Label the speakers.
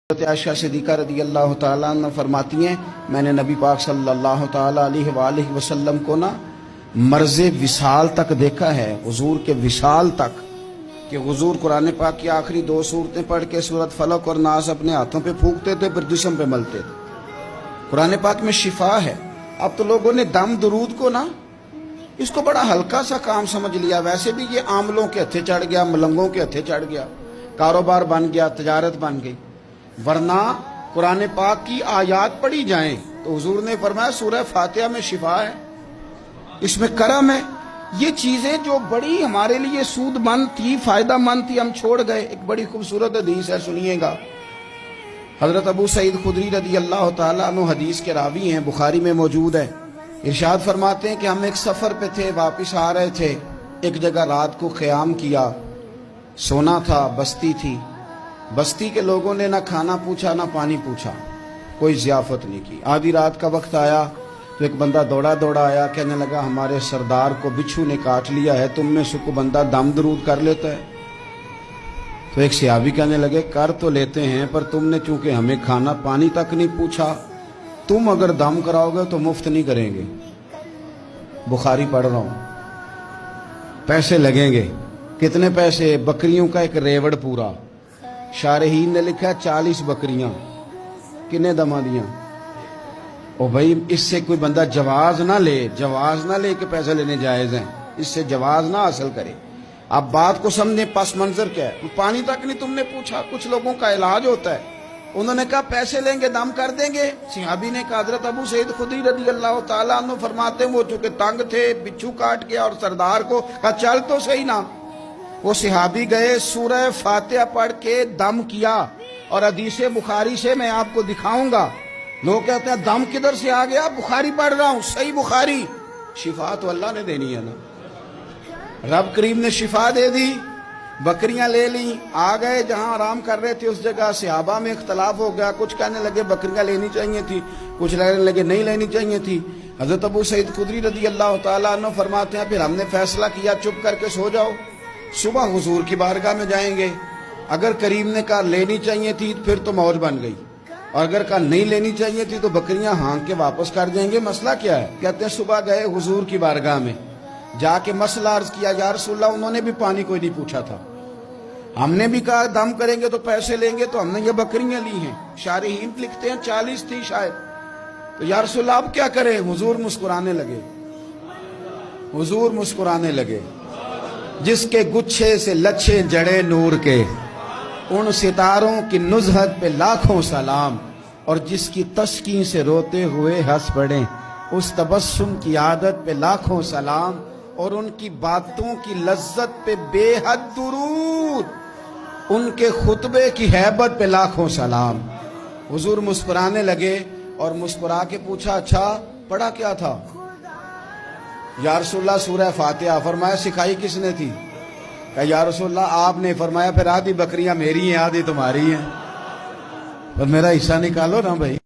Speaker 1: حضرت عائشہ صدیقہ رضی اللہ تعالیٰ عنہ فرماتی ہیں میں نے نبی پاک صلی اللہ تعالیٰ علیہ وآلہ وسلم کو مرض وصال تک دیکھا ہے، حضور کے وصال تک، کہ حضور قرآن پاک کی آخری 2 سورتیں پڑھ کے سورت فلق اور ناس اپنے ہاتھوں پہ پھونکتے تھے، پھر جسم پہ ملتے تھے۔ قرآن پاک میں شفا ہے۔ اب تو لوگوں نے دم درود کو اس کو بڑا ہلکا سا کام سمجھ لیا۔ ویسے بھی یہ عاملوں کے ہتھے چڑھ گیا، ملنگوں کے ہتھے چڑھ گیا، کاروبار بن گیا، تجارت بن گئی۔ ورنہ قرآن پاک کی آیات پڑھی جائیں تو حضور نے فرمایا سورہ فاتحہ میں شفا ہے، اس میں کرم ہے۔ یہ چیزیں جو بڑی ہمارے لیے سود مند تھی، فائدہ مند تھی، ہم چھوڑ گئے۔ ایک بڑی خوبصورت حدیث ہے، سنیے گا۔ حضرت ابو سعید خدری رضی اللہ تعالیٰ عنہ حدیث کے راوی ہیں، بخاری میں موجود ہے۔ ارشاد فرماتے ہیں کہ ہم ایک سفر پہ تھے، واپس آ رہے تھے، ایک جگہ رات کو قیام کیا، سونا تھا، بستی تھی۔ بستی کے لوگوں نے نہ کھانا پوچھا نہ پانی پوچھا، کوئی ضیافت نہیں کی۔ آدھی رات کا وقت آیا تو ایک بندہ دوڑا آیا، کہنے لگا ہمارے سردار کو بچھو نے کاٹ لیا ہے، تم میں سے کوئی بندہ دم درود کر لیتا ہے؟ تو ایک صحابی کہنے لگے کر تو لیتے ہیں، پر تم نے چونکہ ہمیں کھانا پانی تک نہیں پوچھا، تم اگر دم کراؤ گے تو مفت نہیں کریں گے۔ بخاری پڑھ رہا ہوں۔ پیسے لگیں گے۔ کتنے پیسے؟ بکریوں کا ایک ریوڑ پورا۔ شارحین نے لکھا 40 بکریاں۔ کنے دما دیاں؟ او بھائی اس سے کوئی بندہ جواز نہ لے کہ پیسے لینے جائز ہیں، اس سے جواز نہ حاصل کرے۔ اب بات کو سمجھیں، پس منظر کیا ہے؟ پانی تک نہیں تم نے پوچھا۔ کچھ لوگوں کا علاج ہوتا ہے، انہوں نے کہا پیسے لیں گے دم کر دیں گے۔ صحابی نے کہا حضرت ابو سعید خدری رضی اللہ تعالیٰ عنہ فرماتے ہیں وہ چونکہ تنگ تھے، بچھو کاٹ گیا، اور سردار کو کہا چل تو صحیح نا۔ وہ صحابی گئے، سورہ فاتحہ پڑھ کے دم کیا، اور حدیث بخاری سے میں آپ کو دکھاؤں گا۔ لوگ کہتے ہیں دم کدھر سے آ گیا؟ بخاری پڑھ رہا ہوں، صحیح بخاری۔ شفا تو اللہ نے دینی ہے نا، رب کریم نے شفا دے دی۔ بکریاں لے لی، آ گئے جہاں آرام کر رہے تھے اس جگہ۔ صحابہ میں اختلاف ہو گیا، کچھ کہنے لگے بکریاں لینی چاہیے تھی، کچھ کہنے لگے نہیں لینی چاہیے تھی۔ حضرت ابو سعید خدری رضی اللہ تعالیٰ عنہ فرماتے ہیں پھر ہم نے فیصلہ کیا چپ کر کے سو جاؤ، صبح حضور کی بارگاہ میں جائیں گے۔ اگر کریم نے کہا لینی چاہیے تھی پھر تو موج بن گئی، اور اگر کہا نہیں لینی چاہیے تھی تو بکریاں ہانک کے واپس کر دیں گے۔ مسئلہ کیا ہے؟ کہتے ہیں صبح گئے حضور کی بارگاہ میں، جا کے مسئلہ عرض کیا، یا رسول اللہ انہوں نے بھی پانی کوئی نہیں پوچھا تھا، ہم نے بھی کہا دم کریں گے تو پیسے لیں گے، تو ہم نے یہ بکریاں لی ہیں۔ شارحین لکھتے ہیں 40 تھی شاید۔ تو یا رسول اللہ اب کیا کریں؟ حضور مسکرانے لگے۔ جس کے گچھے سے لچھے جڑے نور کے، ان ستاروں کی نزہت پہ لاکھوں سلام، اور جس کی تسکین سے روتے ہوئے ہنس پڑیں، اس تبسم کی عادت پہ لاکھوں سلام، اور ان کی باتوں کی لذت پہ بے حد درود، ان کے خطبے کی ہیبت پہ لاکھوں سلام۔ حضور مسکرانے لگے، اور مسکرا کے پوچھا اچھا پڑھا کیا تھا؟ یا رسول اللہ سورہ فاتحہ۔ فرمایا سکھائی کس نے تھی؟ کہا یا رسول اللہ آپ نے۔ فرمایا پھر آدھی بکریاں میری ہیں آدھی تمہاری ہیں، اور میرا حصہ نکالو نا بھائی۔